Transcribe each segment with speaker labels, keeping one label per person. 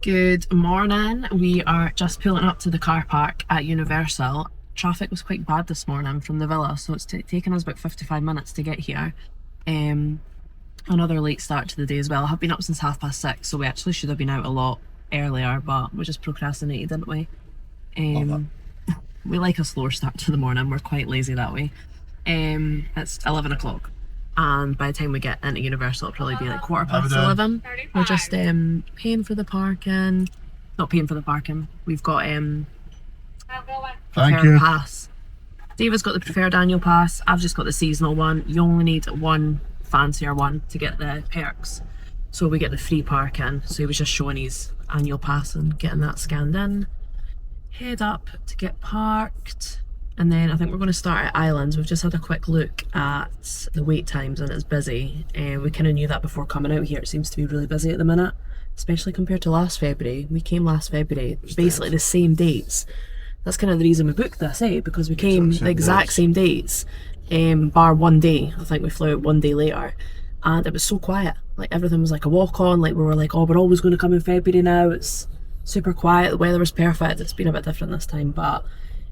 Speaker 1: Good morning. We are just pulling up to the car park at Universal. Traffic was quite bad this morning from the villa, so it's taken us about 55 minutes to get here. Another late start to the day as well. I have been up since 6:30, so we actually should have been out a lot earlier, but we just procrastinated, didn't we? We like a slower start to the morning. We're quite lazy that way. It's 11 o'clock. And by the time we get into Universal, it'll probably be like 11:15. We're just paying for the parking. Not paying for the parking. We've got preferred pass. David's got the preferred annual pass. I've just got the seasonal one. You only need one fancier one to get the perks. So we get the free parking. So he was just showing his annual pass and getting that scanned in. Head up to get parked. And then I think we're going to start at Islands. We've just had a quick look at the wait times and it's busy. We kind of knew that before coming out here. It seems to be really busy at the minute, especially compared to last February. We came last February, basically the same dates. That's kind of the reason we booked this, because we came the exact same dates, bar one day. I think we flew out one day later. And it was so quiet. Like everything was like a walk on. Like we were like, oh, we're always going to come in February now. It's super quiet. The weather was perfect. It's been a bit different this time, but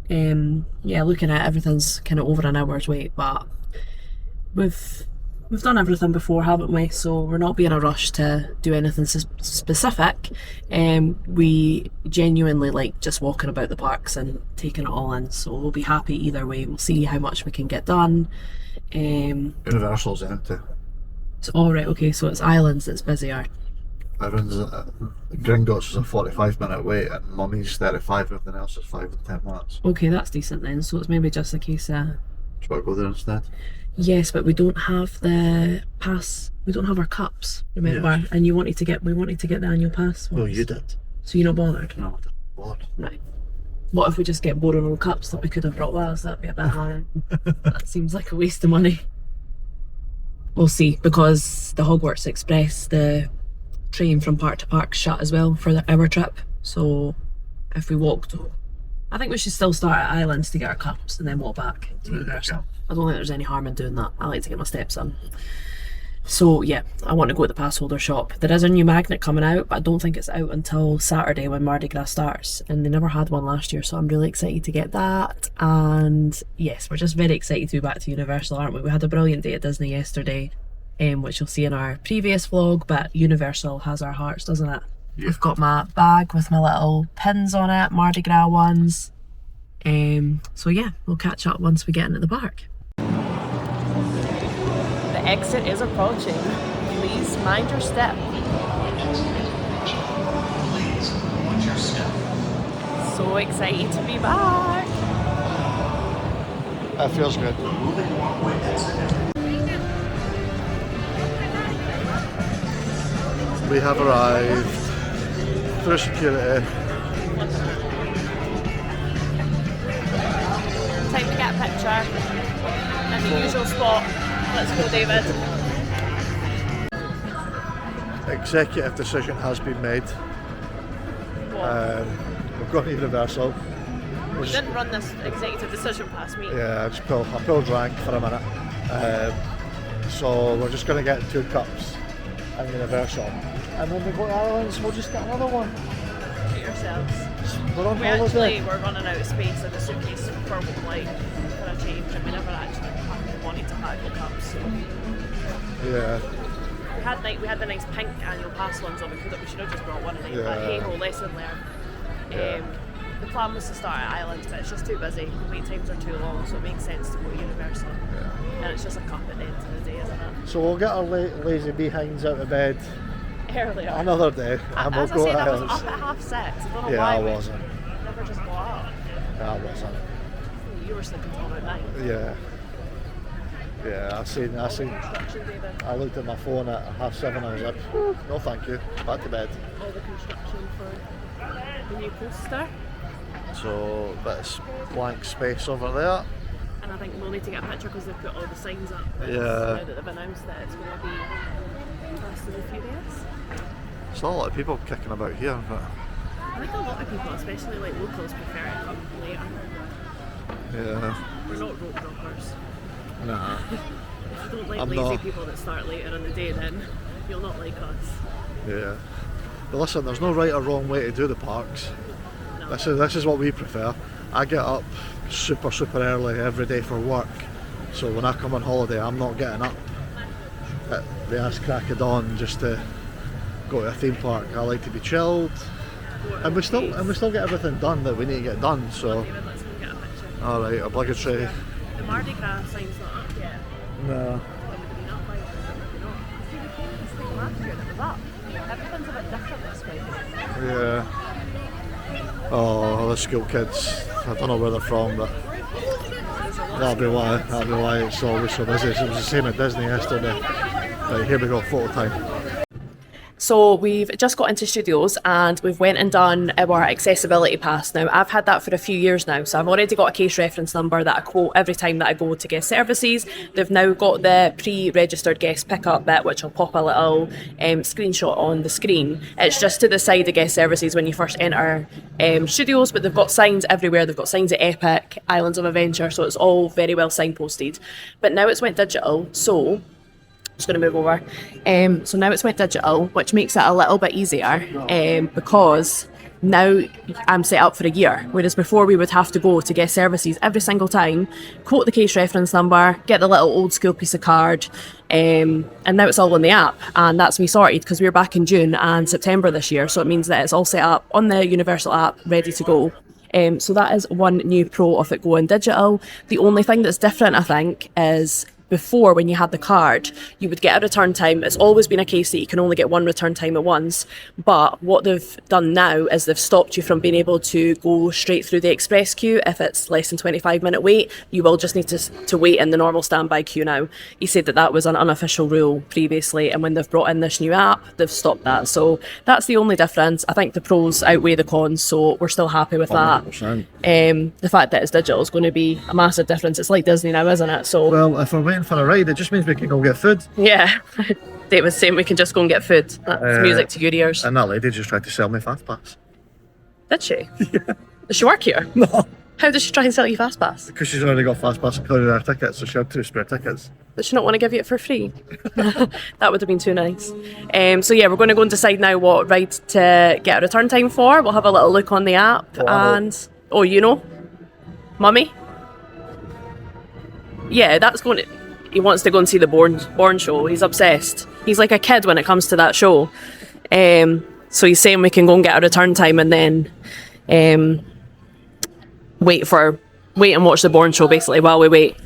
Speaker 1: yeah, looking at everything's kind of over an hour's wait, but we've done everything before, haven't we? So we're not being in a rush to do anything specific. We genuinely like just walking about the parks and taking it all in, so we'll be happy either way. We'll see how much we can get done.
Speaker 2: Universal's empty.
Speaker 1: So alright, okay, so it's Islands that's busier.
Speaker 2: Everyone's Gringotts is a 45-minute wait and Mummy's 35, everything else is 5 and 10 minutes.
Speaker 1: Okay, that's decent then, so it's maybe just a case of...
Speaker 2: Do you want to go there instead?
Speaker 1: Yes, but we don't have the pass, we don't have our cups, remember? Yeah. And we wanted to get the annual pass once.
Speaker 2: Well, you did.
Speaker 1: So you're not bothered?
Speaker 2: No, I didn't bother.
Speaker 1: Right. What if we just get boring old cups that we could have brought with us? That'd be a bit higher. That seems like a waste of money. We'll see, because the Hogwarts Express, the train from park to park shut as well for our trip. So if we walked, I think we should still start at Islands to get our cups and then walk back to Universal. I don't think there's any harm in doing that. I like to get my steps in. So yeah, I want to go to the pass holder shop. There is a new magnet coming out, but I don't think it's out until Saturday when Mardi Gras starts, and they never had one last year, so I'm really excited to get that. And yes, we're just very excited to be back to Universal, aren't we? We had a brilliant day at Disney yesterday, which you'll see in our previous vlog, but Universal has our hearts, doesn't it? Yeah. I've got my bag with my little pins on it, Mardi Gras ones. So yeah, we'll catch up once we get into the park. The exit is approaching. Please mind your step.
Speaker 2: Please watch your step.
Speaker 1: So excited to be back.
Speaker 2: That feels good. We have arrived through security.
Speaker 1: Time to get a picture in the usual spot. Let's go, David.
Speaker 2: Executive decision has been made. We've gone to Universal.
Speaker 1: We didn't run this executive decision past me.
Speaker 2: Yeah, I pulled rank for a minute. So we're just going to get 2 cups in Universal. And when we go to Islands, we'll just get another one.
Speaker 1: Treat yourselves.
Speaker 2: We're on
Speaker 1: holiday. We're running out of space in the suitcase for like for a change, and we never actually wanted to pack the cups. So.
Speaker 2: Yeah.
Speaker 1: We had the nice pink annual pass ones on. We should have just brought one of them.
Speaker 2: Yeah.
Speaker 1: But hey ho, lesson learned. The plan was to start at Islands, but it's just too busy. The wait times are too long, so it makes sense to go to Universal. Yeah. And it's just a cup at the end of the day, isn't it?
Speaker 2: So we'll get our lazy behinds out of bed
Speaker 1: earlier
Speaker 2: another day, and we'll go to Islands.
Speaker 1: I was up at 6:30. I don't know
Speaker 2: why.
Speaker 1: I
Speaker 2: wasn't.
Speaker 1: Never just go out.
Speaker 2: Yeah, I wasn't.
Speaker 1: You were sleeping till about 9.
Speaker 2: Yeah. Yeah, I seen. I looked at my phone at 7:30. I was like, no, thank you. Back to bed.
Speaker 1: All the construction for the new poster.
Speaker 2: So, a bit of blank space over there.
Speaker 1: And I think we'll need to get a picture because they've put all the signs up.
Speaker 2: Yeah.
Speaker 1: Now that they've announced that it's going to be Fast and the Furious.
Speaker 2: There's a lot of people kicking about here, but
Speaker 1: I think a lot of people, especially like locals, prefer to come later.
Speaker 2: Yeah.
Speaker 1: We're not rope droppers.
Speaker 2: Nah.
Speaker 1: If you don't like
Speaker 2: I'm
Speaker 1: lazy
Speaker 2: not.
Speaker 1: people that start later in the day, then you'll not like us.
Speaker 2: Yeah. But listen, there's no right or wrong way to do the parks. This is what we prefer. I get up super early every day for work, so when I come on holiday I'm not getting up at the ass crack of dawn just to go to a theme park. I like to be chilled, and we still get everything done that we need to get done. So
Speaker 1: David, let's go get a picture.
Speaker 2: alright, obligatory.
Speaker 1: The Mardi Gras sign's not up yet.
Speaker 2: No.
Speaker 1: It would have been up by now, maybe not. See, we came this thing last year and it was up. Everything's a bit different this way.
Speaker 2: Yeah. Oh, the school kids. I don't know where they're from, but that'll be why it's always so busy. It was the same at Disney yesterday. Right, here we go, photo time.
Speaker 1: So we've just got into studios and we've went and done our accessibility pass. Now I've had that for a few years now, so I've already got a case reference number that I quote every time that I go to guest services. They've now got the pre-registered guest pickup bit, which I'll pop a little screenshot on the screen. It's just to the side of guest services when you first enter studios, but they've got signs everywhere. They've got signs at Epic, Islands of Adventure, so it's all very well signposted. But now it's went digital, so just going to move over. So now it's went digital, which makes it a little bit easier because now I'm set up for a year, whereas before we would have to go to guest services every single time, quote the case reference number, get the little old school piece of card, and now it's all on the app, and that's me sorted because we were back in June and September this year, so it means that it's all set up on the Universal app, ready to go. So that is one new pro of it going digital. The only thing that's different, I think, is before, when you had the card, you would get a return time. It's always been a case that you can only get one return time at once, but what they've done now is they've stopped you from being able to go straight through the express queue. If it's less than 25-minute wait, you will just need to wait in the normal standby queue now. He said that was an unofficial rule previously, and when they've brought in this new app, they've stopped that. So that's the only difference. I think the pros outweigh the cons, so we're still happy with that.
Speaker 2: 100%.
Speaker 1: The fact that it's digital is going to be a massive difference. It's like Disney now, isn't it? So
Speaker 2: Well, if we're waiting for a ride, it just means we can go get food.
Speaker 1: yeah, Dave was saying we can just go and get food. That's music to your ears.
Speaker 2: And that lady just tried to sell me Fast Pass.
Speaker 1: Did she? Yeah. Does she work here?
Speaker 2: No,
Speaker 1: How does she try and sell you Fast Pass?
Speaker 2: because she's already got Fast Pass included in her tickets, so she had 2 spare tickets.
Speaker 1: Does she not want to give you it for free? That would have been too nice. So yeah, we're going to go and decide now what ride to get a return time for. We'll have a little look on the app and... Oh, you know? Mummy? Yeah, that's going to... He wants to go and see the Born show. He's obsessed. He's like a kid when it comes to that show. So he's saying we can go and get a return time and then wait and watch the Born show basically while we wait.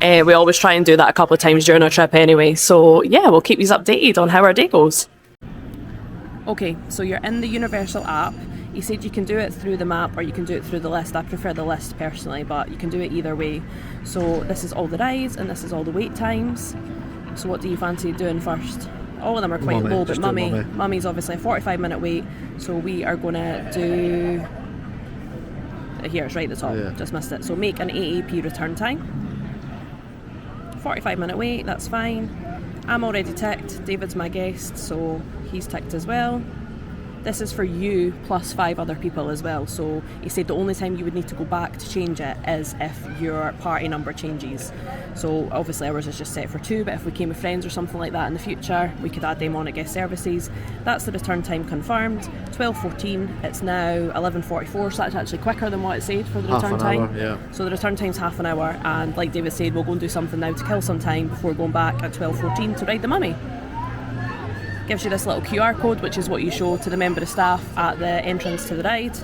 Speaker 1: We always try and do that a couple of times during our trip anyway. So yeah, we'll keep you updated on how our day goes. Okay, so you're in the Universal app. He said you can do it through the map or you can do it through the list. I prefer the list personally, but you can do it either way. So this is all the rides and this is all the wait times. So what do you fancy doing first? All of them are quite
Speaker 2: Mummy,
Speaker 1: low, but
Speaker 2: just do Mummy.
Speaker 1: Mummy's obviously a 45-minute wait. So we are going to do... Here, it's right at the top.
Speaker 2: Yeah.
Speaker 1: Just missed it. So make an AAP return time. 45-minute wait, that's fine. I'm already ticked. David's my guest, so he's ticked as well. This is for you plus 5 other people as well. So he said the only time you would need to go back to change it is if your party number changes. So obviously ours is just set for 2, but if we came with friends or something like that in the future, we could add them on at guest services. That's the return time confirmed. 12:14. It's now 11:44, so that's actually quicker than what it said for the
Speaker 2: Half
Speaker 1: return
Speaker 2: an
Speaker 1: time.
Speaker 2: hour, yeah.
Speaker 1: So the return time's half an hour, and like David said, we'll go and do something now to kill some time before going back at 12:14 to ride the Mummy. Gives you this little QR code, which is what you show to the member of staff at the entrance to the ride.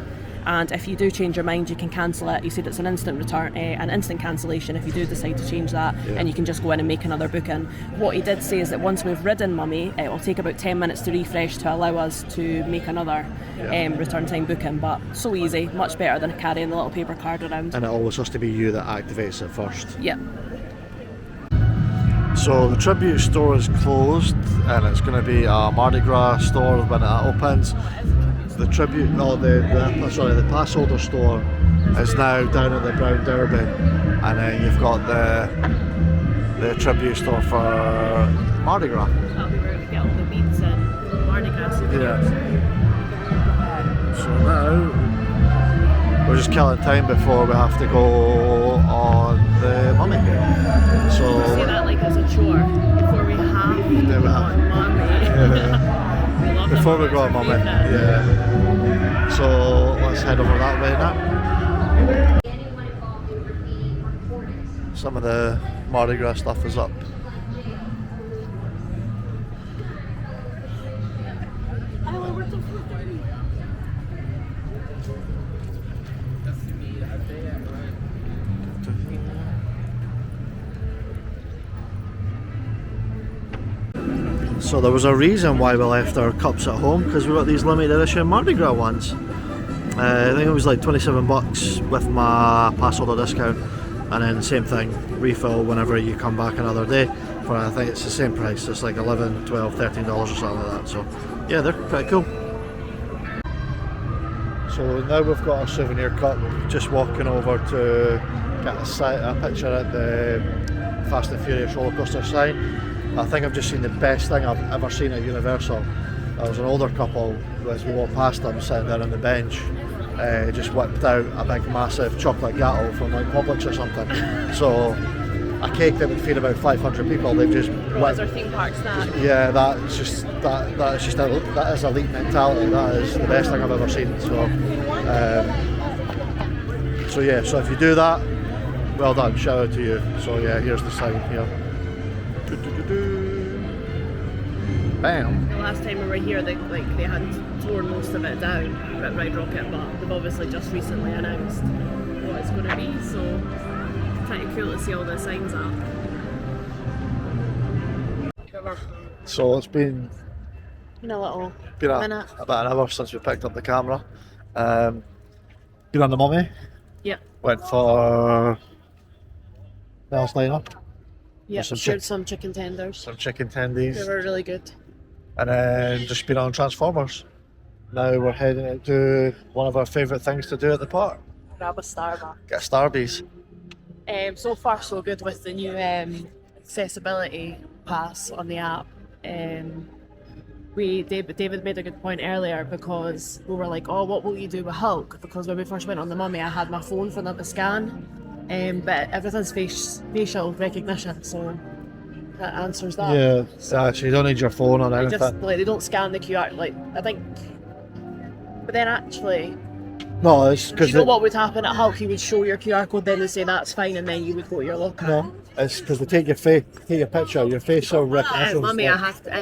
Speaker 1: And if you do change your mind, you can cancel it. You said it's an instant return, an instant cancellation if you do decide to change that, and you can just go in and make another booking. What he did say is that once we've ridden Mummy, it will take about 10 minutes to refresh to allow us to make another return time booking. But so easy, much better than carrying the little paper card around.
Speaker 2: And it always has to be you that activates it first.
Speaker 1: Yep.
Speaker 2: So the tribute store is closed, and it's going to be a Mardi Gras store when it opens. The tribute, the pass holder store is now down at the Brown Derby, and then you've got the tribute store for Mardi Gras.
Speaker 1: That'll be where we get all the beads and Mardi Gras souvenirs.
Speaker 2: Yeah. So now we're just killing time before we have to go on the Mummy. So
Speaker 1: We say that like as a chore before we have
Speaker 2: Yeah, we have.
Speaker 1: on Mummy. We love love them.
Speaker 2: Before we go, Mummy. Yeah. So let's head over that way now. Some of the Mardi Gras stuff is up. So there was a reason why we left our cups at home, because we got these limited edition Mardi Gras ones. I think it was like 27 bucks with my pass holder discount, and then same thing, refill whenever you come back another day for, I think it's the same price, it's like 11, 12, 13 dollars or something like that. So yeah, they're pretty cool. So now we've got our souvenir cup, just walking over to get a picture at the Fast and Furious roller coaster sign. I think I've just seen the best thing I've ever seen at Universal. There was an older couple, as we walked past them, sitting down on the bench, just whipped out a big massive chocolate gatto from like Publix or something. So a cake that would feed about 500 people, they've just
Speaker 1: What is our theme park snack?
Speaker 2: Yeah, that is elite mentality. That is the best thing I've ever seen. So yeah, so if you do that, well done, shout out to you. So yeah, here's the sign here. Bam.
Speaker 1: The last time we were here, they had torn most of it down at Ride Rocket, but they've obviously just recently announced what it's going to be, so pretty cool to see all the signs up.
Speaker 2: So it's been
Speaker 1: In a little minute.
Speaker 2: about an hour since we picked up the camera. Been on the Mummy.
Speaker 1: Yep.
Speaker 2: Went for Mel's Diner.
Speaker 1: Yep, shared some chicken tenders.
Speaker 2: Some chicken tendies.
Speaker 1: They were really good.
Speaker 2: And then just been on Transformers. Now we're heading to one of our favourite things to do at the park.
Speaker 1: Grab a Starbucks.
Speaker 2: Get Starbies.
Speaker 1: So far so good with the new accessibility pass on the app. David made a good point earlier, because we were like, oh, what will you do with Hulk? Because when we first went on the Mummy, I had my phone for them to scan, but everything's facial recognition, so that answers that.
Speaker 2: Yeah, so you don't need your phone or anything.
Speaker 1: Just like they don't scan the QR, like I think. But then actually,
Speaker 2: no, it's
Speaker 1: do
Speaker 2: because
Speaker 1: you know what would happen at Hulk? You would show your QR code, then they say that's fine, and then you would go to your locker.
Speaker 2: No, it's because they take your face, take your picture, your facial recognition.
Speaker 1: Mummy,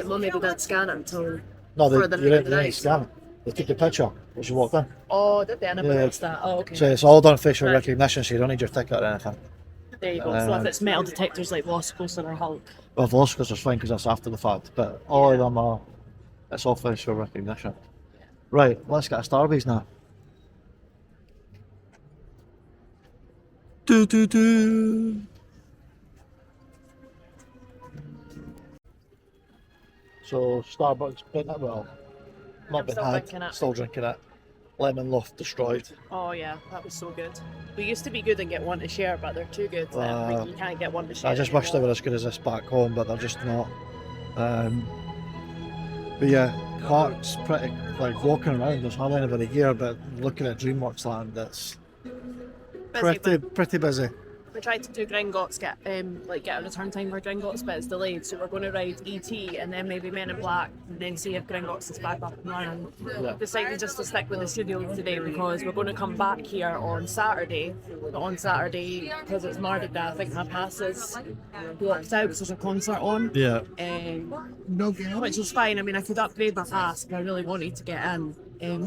Speaker 1: Mummy didn't scan it until.
Speaker 2: No,
Speaker 1: for
Speaker 2: they
Speaker 1: the
Speaker 2: didn't
Speaker 1: night.
Speaker 2: scan it. They took your picture as you walked in.
Speaker 1: Oh, did they? I never
Speaker 2: Yeah.
Speaker 1: noticed that. Oh, okay.
Speaker 2: So it's all done facial
Speaker 1: Right.
Speaker 2: recognition, so you don't need your ticket or anything.
Speaker 1: There you go. So if it's metal detectors like Velocicoaster or Hulk.
Speaker 2: Well, Velocicoaster's fine because that's after the fact, but all of them are, it's all facial recognition. Right, let's get a Starbies now. Do do do. So Starbucks been it well. Not
Speaker 1: I'm
Speaker 2: been
Speaker 1: still
Speaker 2: had,
Speaker 1: drinking it.
Speaker 2: still drinking it. Lemon loaf destroyed.
Speaker 1: Oh yeah, that was so good. We used to be good and get one to share, but they're too good. Like, you can't get one to share.
Speaker 2: I just wish they
Speaker 1: anymore.
Speaker 2: were as good as this back home, but they're just not. But yeah, park's pretty, like walking around, there's hardly anybody here, but looking at DreamWorks Land, it's pretty busy.
Speaker 1: We tried to do Gringotts, get a return time for Gringotts, but it's delayed. So we're going to ride ET and then maybe Men in Black, and then see if Gringotts is back up and running.
Speaker 2: Yeah.
Speaker 1: Decided just to stick with the studio today because we're going to come back here on Saturday. But on Saturday, because it's Mardi Gras, I think my pass is blocked out because there's a concert on.
Speaker 2: Yeah.
Speaker 1: Which is fine. I mean, I could upgrade my pass if I really wanted to get in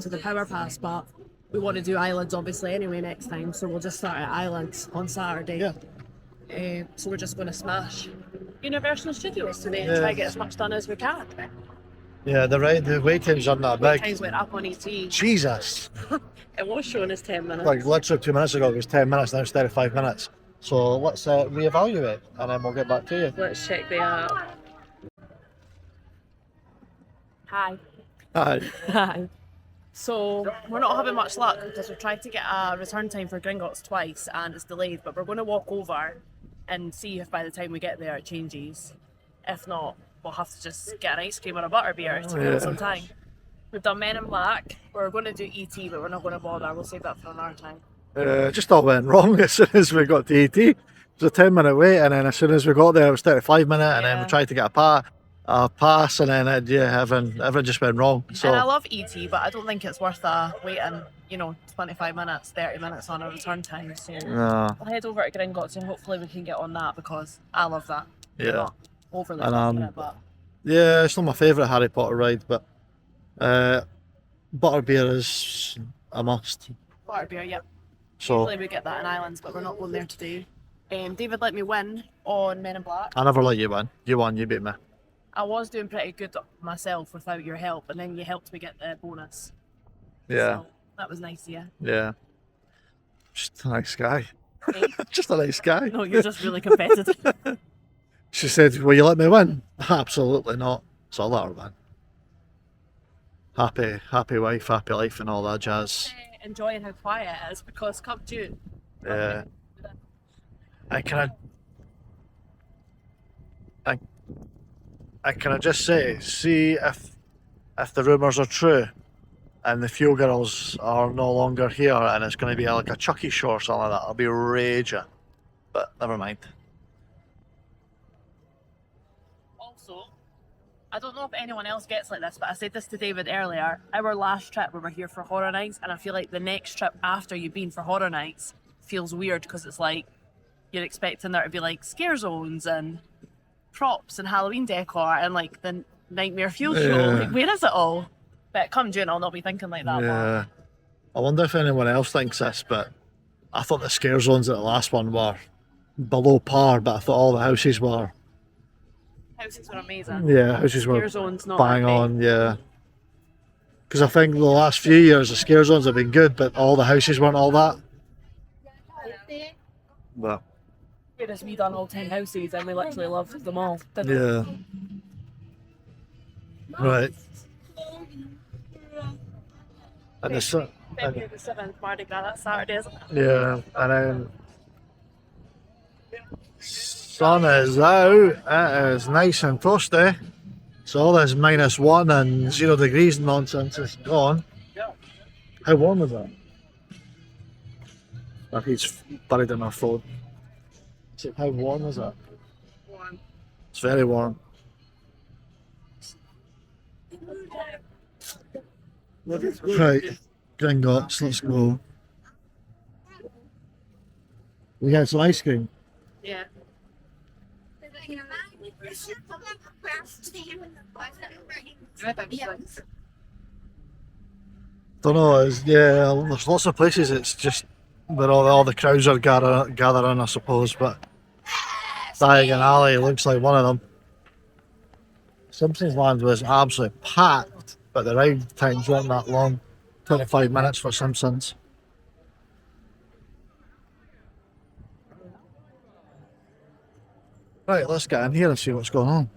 Speaker 1: to the Power Pass, but we want to do Islands obviously anyway next time, so we'll just start at Islands on Saturday.
Speaker 2: Yeah.
Speaker 1: So we're just going to smash Universal Studios today and
Speaker 2: Yeah.
Speaker 1: try to get as much done as we can.
Speaker 2: Yeah, the wait times aren't that
Speaker 1: Wait
Speaker 2: big.
Speaker 1: times went up on ET.
Speaker 2: Jesus!
Speaker 1: It was showing us 10 minutes.
Speaker 2: Like literally 2 minutes ago it was 10 minutes, now it's 35 minutes. So let's reevaluate and then we'll get back to you.
Speaker 1: Let's check the app. Hi.
Speaker 2: Hi.
Speaker 1: Hi. So we're not having much luck because we've tried to get a return time for Gringotts twice and it's delayed, but we're going to walk over and see if by the time we get there it changes. If not, we'll have to just get an ice cream or a butterbeer to kill some time. We've done Men in Black. We're going to do ET, but we're not going to bother. We'll save that for another time.
Speaker 2: Just all went wrong as soon as we got to ET. It was a 10-minute wait, and then as soon as we got there it was 35 minutes, and then we tried to get a pass, and then everything just went wrong. So
Speaker 1: And I love ET, but I don't think it's worth waiting, 25 minutes, 30 minutes on a return time. So
Speaker 2: no.
Speaker 1: I'll head over to Gringotts and hopefully we can get on that because I love that.
Speaker 2: Yeah.
Speaker 1: Not overly
Speaker 2: And,
Speaker 1: confident, but
Speaker 2: Yeah, it's not my favourite Harry Potter ride, but butterbeer is a must.
Speaker 1: butterbeer, yep.
Speaker 2: So
Speaker 1: Usually we get that in Islands, but we're not going there today. David let me win on Men in Black.
Speaker 2: I never let you win. You won, you beat me.
Speaker 1: I was doing pretty good myself without your help, and then you helped me get the bonus.
Speaker 2: Yeah.
Speaker 1: So that was nice, yeah.
Speaker 2: Yeah. Just a nice guy.
Speaker 1: Hey?
Speaker 2: Just a nice guy.
Speaker 1: No, you're just really competitive.
Speaker 2: She said, will you let me win? Absolutely not. So I'll let her win. Happy wife, happy life and all that jazz.
Speaker 1: Enjoying how quiet it is because come June.
Speaker 2: Yeah. I can I just say, see if the rumours are true and the Fuel Girls are no longer here and it's going to be like a Chucky show or something like that, I'll be raging. But never mind.
Speaker 1: Also, I don't know if anyone else gets like this, but I said this to David earlier. Our last trip we were here for Horror Nights, and I feel like the next trip after you've been for Horror Nights feels weird because it's like you're expecting there to be like scare zones and props and Halloween decor and like the Nightmare Fuel show. Like, where is it all? But come June, I'll not be thinking like that.
Speaker 2: Yeah. I wonder if anyone else thinks this, but I thought the scare zones at the last one were below par, but I thought all the houses were.
Speaker 1: Houses were amazing.
Speaker 2: Yeah, houses
Speaker 1: Scare
Speaker 2: were
Speaker 1: zones not
Speaker 2: bang
Speaker 1: that great.
Speaker 2: on, yeah. Because I think the last few years the scare zones have been good, but all the houses weren't all that. But
Speaker 1: Whereas we done all 10 houses and we literally loved them all, didn't we?
Speaker 2: yeah. Right. And the sun,
Speaker 1: February the 7th, Mardi Gras, that's Saturday, isn't it?
Speaker 2: yeah, and then sun is out. It is nice and frosty. So all this -1 and 0 degrees nonsense is gone. How warm is that? Oh, he's buried in our phone. So how warm is that?
Speaker 1: Warm.
Speaker 2: It's very warm. Right, Gringotts, let's go. We got some ice cream.
Speaker 1: Yeah.
Speaker 2: Don't know, there's lots of places it's just where all the crowds are gathering, I suppose, but Diagon Alley looks like one of them. Simpsons Land was absolutely packed, but the ride times weren't that long. 25 minutes for Simpsons. Right, let's get in here and see what's going on.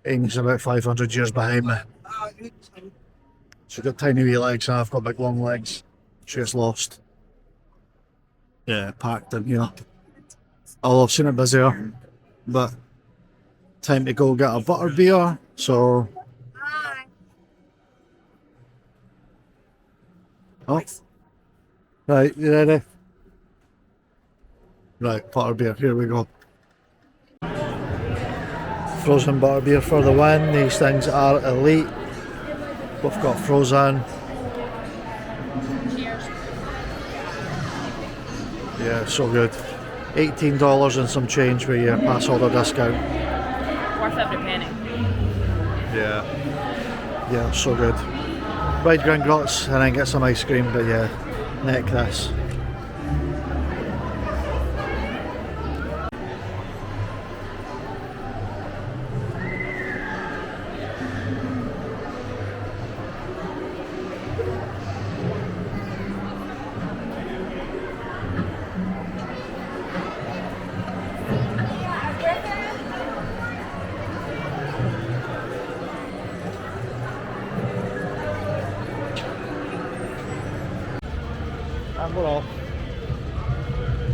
Speaker 2: Amy's about 500 years behind me. She's got tiny wee legs and I've got big long legs. She gets lost. Yeah, packed in here. Oh, I've seen it busier, but time to go get a butter beer. So, oh, right, you ready? Right, butter beer. Here we go. Frozen butter beer for the win. These things are elite. We've got frozen.
Speaker 1: Cheers.
Speaker 2: Yeah, so good. $18 and some change for your pass holder discount.
Speaker 1: Worth every penny.
Speaker 2: Yeah, so good. Ride Gringotts and then get some ice cream, but yeah, neck this. And we're off.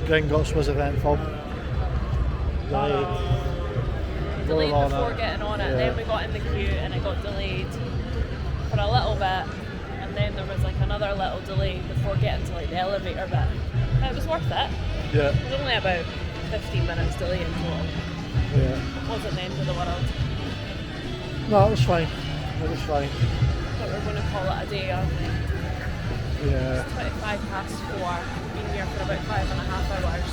Speaker 2: Gringotts was eventful.
Speaker 1: Delayed
Speaker 2: on
Speaker 1: before
Speaker 2: it.
Speaker 1: getting on it,
Speaker 2: Yeah.
Speaker 1: then we got in the queue and it got delayed for a little bit. then there was like another little delay before getting to like the elevator bit. But it was worth it.
Speaker 2: Yeah.
Speaker 1: It was only about 15 minutes delay in total.
Speaker 2: Yeah.
Speaker 1: It wasn't the end of the world.
Speaker 2: No, it was fine. It was fine.
Speaker 1: But we're going to call it a day, aren't we?
Speaker 2: Yeah.
Speaker 1: It's 25 past 4. We've been here for about 5.5 hours.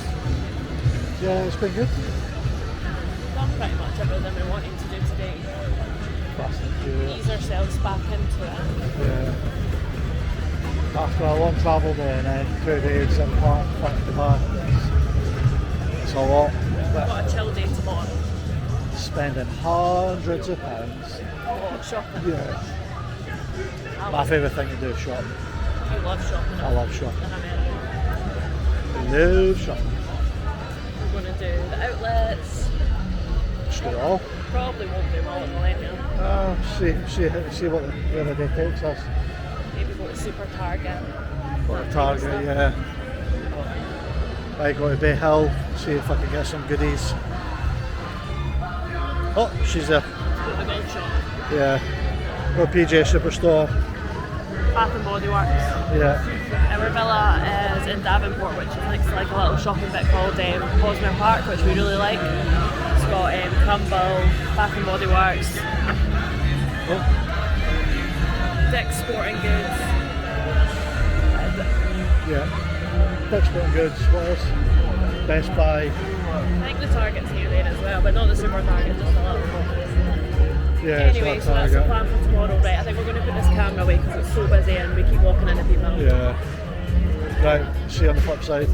Speaker 2: Yeah, it's been good.
Speaker 1: Done pretty much everything we wanted to do today. Ease ourselves back into it.
Speaker 2: Yeah. After a long travel day and then 2 days in park, back to back, it's a lot.
Speaker 1: We've got a chill day tomorrow.
Speaker 2: Spending hundreds of pounds.
Speaker 1: A lot of shopping.
Speaker 2: Yeah. My favourite thing to do is shopping.
Speaker 1: You love shopping.
Speaker 2: I love shopping.
Speaker 1: In America.
Speaker 2: I love shopping.
Speaker 1: We're going to do the outlets.
Speaker 2: Just do it all.
Speaker 1: Probably won't do all at Millennium.
Speaker 2: See what the other day takes us.
Speaker 1: Maybe go to Super Target.
Speaker 2: Or Target, yeah. I go to Bay Hill, see if I can get some goodies. Oh, she's there.
Speaker 1: Go to the golf shop.
Speaker 2: Yeah. Or PJ Superstore.
Speaker 1: Bath and Body Works.
Speaker 2: Yeah.
Speaker 1: Our villa is in Davenport, which is next to like a little shopping bit called Posner Park, which we really like. It's got Crumble, Bath and Body Works,
Speaker 2: Oh.
Speaker 1: Dick's Sporting Goods.
Speaker 2: Yeah. Dick's Sporting Goods, what else? Best Buy.
Speaker 1: I think the Target's near there as well, but not the Super Target, just a little one.
Speaker 2: Yeah,
Speaker 1: Anyway, so that's the plan for tomorrow, right? I think we're going to put this camera away because it's so busy and we keep walking into people.
Speaker 2: Yeah. Right, see you on the flip side.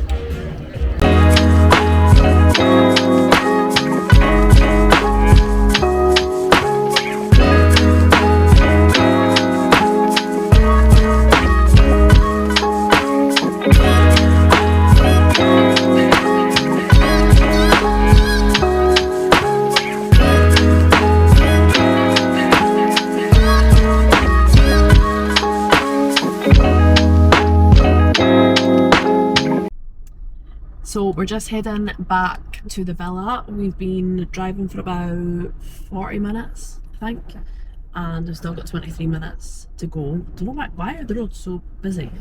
Speaker 1: So we're just heading back to the villa. We've been driving for about 40 minutes, I think, and we've still got 23 minutes to go. Don't know why are the roads so busy?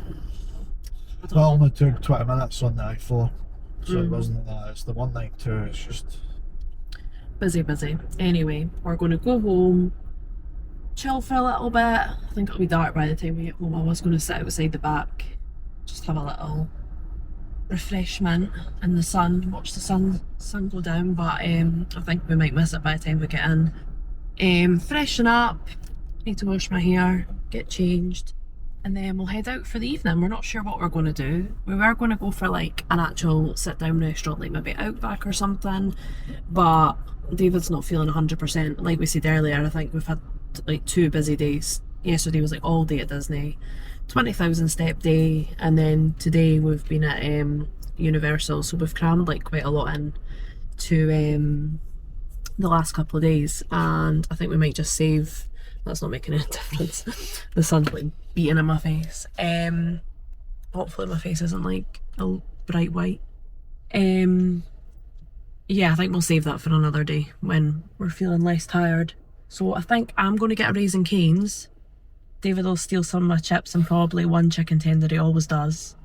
Speaker 2: It only took 20 minutes on the I4, so it wasn't that. It's the 192, it's just
Speaker 1: busy. Anyway, we're going to go home, chill for a little bit. I think it'll be dark by the time we get home. I was going to sit outside the back, just have a little refreshment in the sun, watch the sun go down, but I think we might miss it by the time we get in. Freshen up, need to wash my hair, get changed, and then we'll head out for the evening. We're not sure what we're going to do. We were going to go for like an actual sit down restaurant, like maybe Outback or something, but David's not feeling 100%. Like we said earlier, I think we've had like 2 busy days. Yesterday was like all day at Disney, 20,000 step day, and then today we've been at Universal, so we've crammed like quite a lot in to the last couple of days, and I think we might just save. That's not making any difference. The sun's like beating in my face. Hopefully my face isn't like a bright white. Yeah, I think we'll save that for another day when we're feeling less tired. So I think I'm going to get a Raising Cane's. David will steal some of my chips and probably one chicken tender. He always does.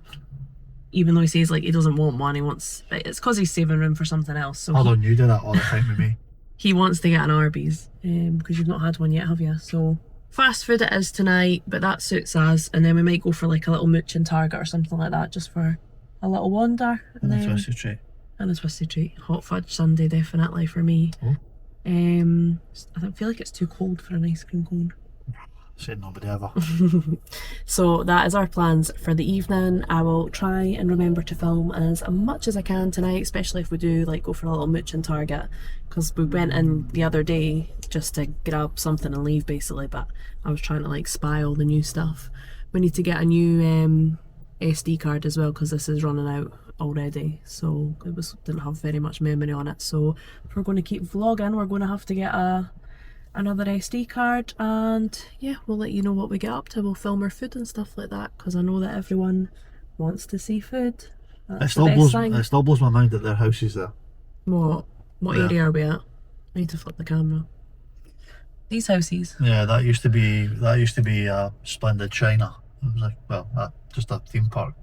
Speaker 1: Even though he says like he doesn't want one, he wants. It's because he's saving room for something else. So
Speaker 2: hold on, you do that all the time with me.
Speaker 1: He wants to get an Arby's because you've not had one yet, have you? So fast food it is tonight, but that suits us. And then we might go for like a little mooch in Target or something like that, just for a little wander.
Speaker 2: And a twisted treat.
Speaker 1: And a twisted treat. Hot fudge sundae definitely for me.
Speaker 2: Oh.
Speaker 1: I feel like it's too cold for an ice cream cone.
Speaker 2: Said nobody ever.
Speaker 1: So that is our plans for the evening. I will try and remember to film as much as I can tonight, especially if we do like go for a little mooch in Target, because we went in the other day just to grab something and leave basically, but I was trying to like spy all the new stuff. We need to get a new SD card as well because this is running out already, so didn't have very much memory on it. So if we're going to keep vlogging, we're going to have to get another SD card, and yeah, we'll let you know what we get up to. We'll film our food and stuff like that because I know that everyone wants to see food. That's the best thing.
Speaker 2: It still blows my mind that their house is there.
Speaker 1: What area are we at? I need to flip the camera. These houses.
Speaker 2: Yeah, that used to be Splendid China. It was just a theme park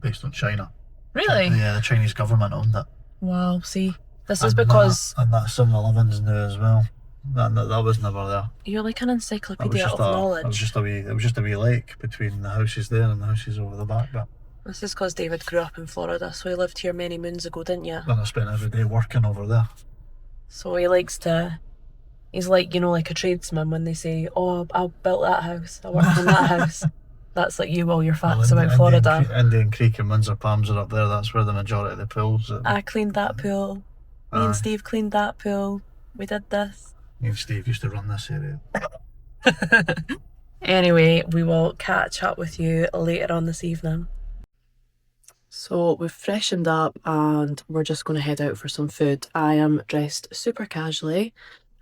Speaker 2: based on China.
Speaker 1: Really?
Speaker 2: Yeah, the Chinese government owned it.
Speaker 1: Wow, see, this is because...
Speaker 2: And that 7-Eleven's new as well. That was never there.
Speaker 1: You're like an
Speaker 2: It was
Speaker 1: encyclopedia of
Speaker 2: just
Speaker 1: knowledge.
Speaker 2: it was just a wee lake between the houses there and the houses over the back bit.
Speaker 1: This is because David grew up in Florida, so he lived here many moons ago, didn't you?
Speaker 2: And I spent every day working over there.
Speaker 1: So he likes to... He's like, you know, like a tradesman when they say, oh, I built that house, I worked in that house. That's like you, all your facts about Florida.
Speaker 2: Indian Creek and Windsor Palms are up there. That's where the majority of the pools are.
Speaker 1: I cleaned that pool. Me and Steve cleaned that pool. We did this.
Speaker 2: Me and Steve used to run this area.
Speaker 1: Anyway, we will catch up with you later on this evening. So we've freshened up and we're just going to head out for some food. I am dressed super casually.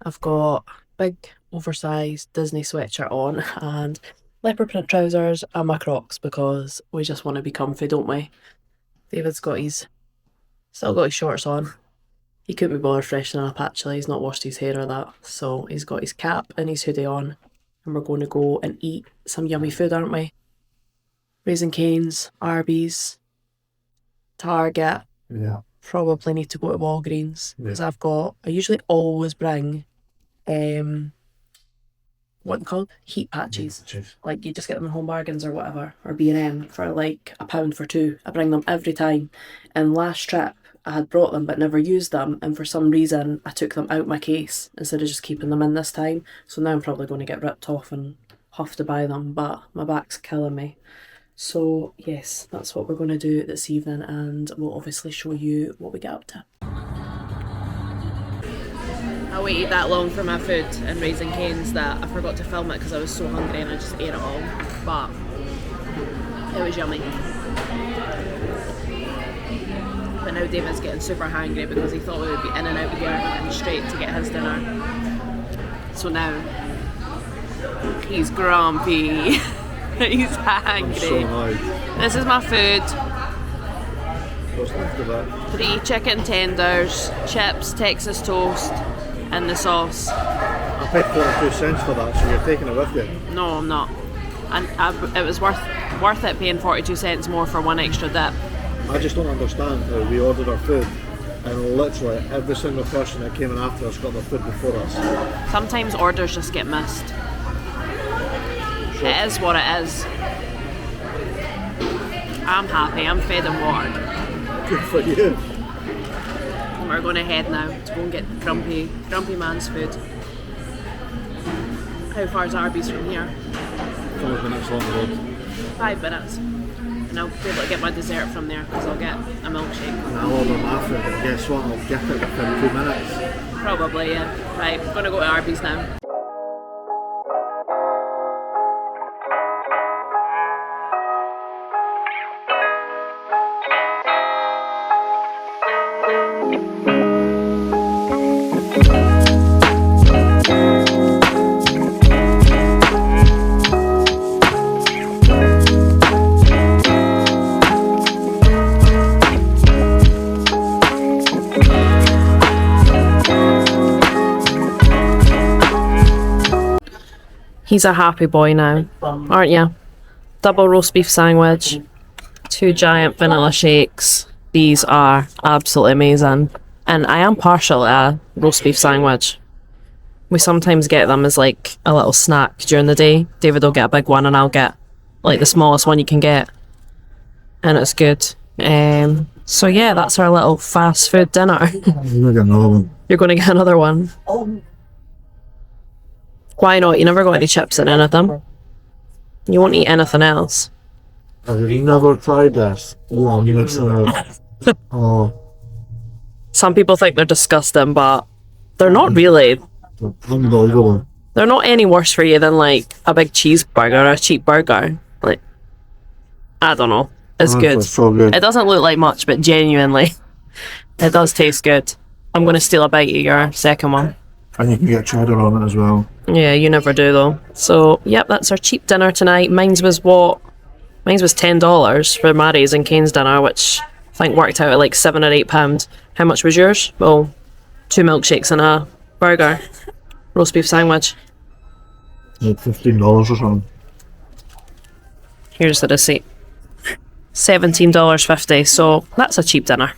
Speaker 1: I've got big oversized Disney sweatshirt on and leopard print trousers and my Crocs because we just want to be comfy, don't we? David's still got his shorts on. He couldn't be bothered freshening up actually, he's not washed his hair or that. So he's got his cap and his hoodie on and we're going to go and eat some yummy food, aren't we? Raising Cane's, Arby's, Target.
Speaker 2: Yeah.
Speaker 1: Probably need to go to Walgreens because I usually always bring what they're called? Heat patches. Like you just get them in Home Bargains or whatever, or B&M for like £1 for 2. I bring them every time. And last trip I had brought them but never used them, and for some reason I took them out my case instead of just keeping them in this time. So now I'm probably going to get ripped off and have to buy them, but my back's killing me. So yes, that's what we're going to do this evening, and we'll obviously show you what we get up to. I waited that long for my food in Raising Cane's that I forgot to film it because I was so hungry and I just ate it all, but it was yummy. But now David's getting super hungry because he thought we would be in and out here and straight to get his dinner. So now he's grumpy. He's hungry.
Speaker 2: I'm so annoyed.
Speaker 1: This is my food.
Speaker 2: What's left of that?
Speaker 1: 3 chicken tenders, chips, Texas toast, and the sauce.
Speaker 2: I paid 42 cents for that, so you're taking it with you.
Speaker 1: No, I'm not. And it was worth it paying 42 cents more for one extra dip.
Speaker 2: I just don't understand how we ordered our food and literally every single person that came in after us got their food before us.
Speaker 1: Sometimes orders just get missed. It is what it is. I'm happy, I'm fed and watered.
Speaker 2: Good for you.
Speaker 1: And we're going to head now to go and get grumpy man's food. How far is Arby's from here?
Speaker 2: 5 minutes on the road.
Speaker 1: 5 minutes. And I'll be able to get my dessert from there because I'll get a milkshake.
Speaker 2: And I'll order my food, and guess what? I'll get it within 2 minutes.
Speaker 1: Probably, yeah. Right, I'm going to go to Arby's now. He's a happy boy now, aren't you? Double roast beef sandwich, 2 giant vanilla shakes. These are absolutely amazing. And I am partial to a roast beef sandwich. We sometimes get them as like a little snack during the day. David will get a big one and I'll get like the smallest one you can get. And it's good. So yeah, that's our little fast food dinner.
Speaker 2: You're going to get another one.
Speaker 1: You're going to get another one. Why not? You never got any chips in anything. You won't eat anything else.
Speaker 2: Have you never tried this? Oh.
Speaker 1: Some people think they're disgusting, but they're not really.
Speaker 2: Unbelievable.
Speaker 1: They're not any worse for you than like a big cheeseburger or a cheap burger. Like, I don't know. It's good.
Speaker 2: It's so good.
Speaker 1: It doesn't look like much, but genuinely, it does taste good. I'm going to steal a bite of your second one.
Speaker 2: And you can get cheddar on it as well.
Speaker 1: Yeah, you never do though. So, yep, that's our cheap dinner tonight. Mine was $10 for Mardi's and Cane's dinner, which I think worked out at like £7 or £8. How much was yours? Well, 2 milkshakes and a burger. Roast beef sandwich.
Speaker 2: Like $15 or something.
Speaker 1: Here's the receipt. $17.50, so that's a cheap dinner.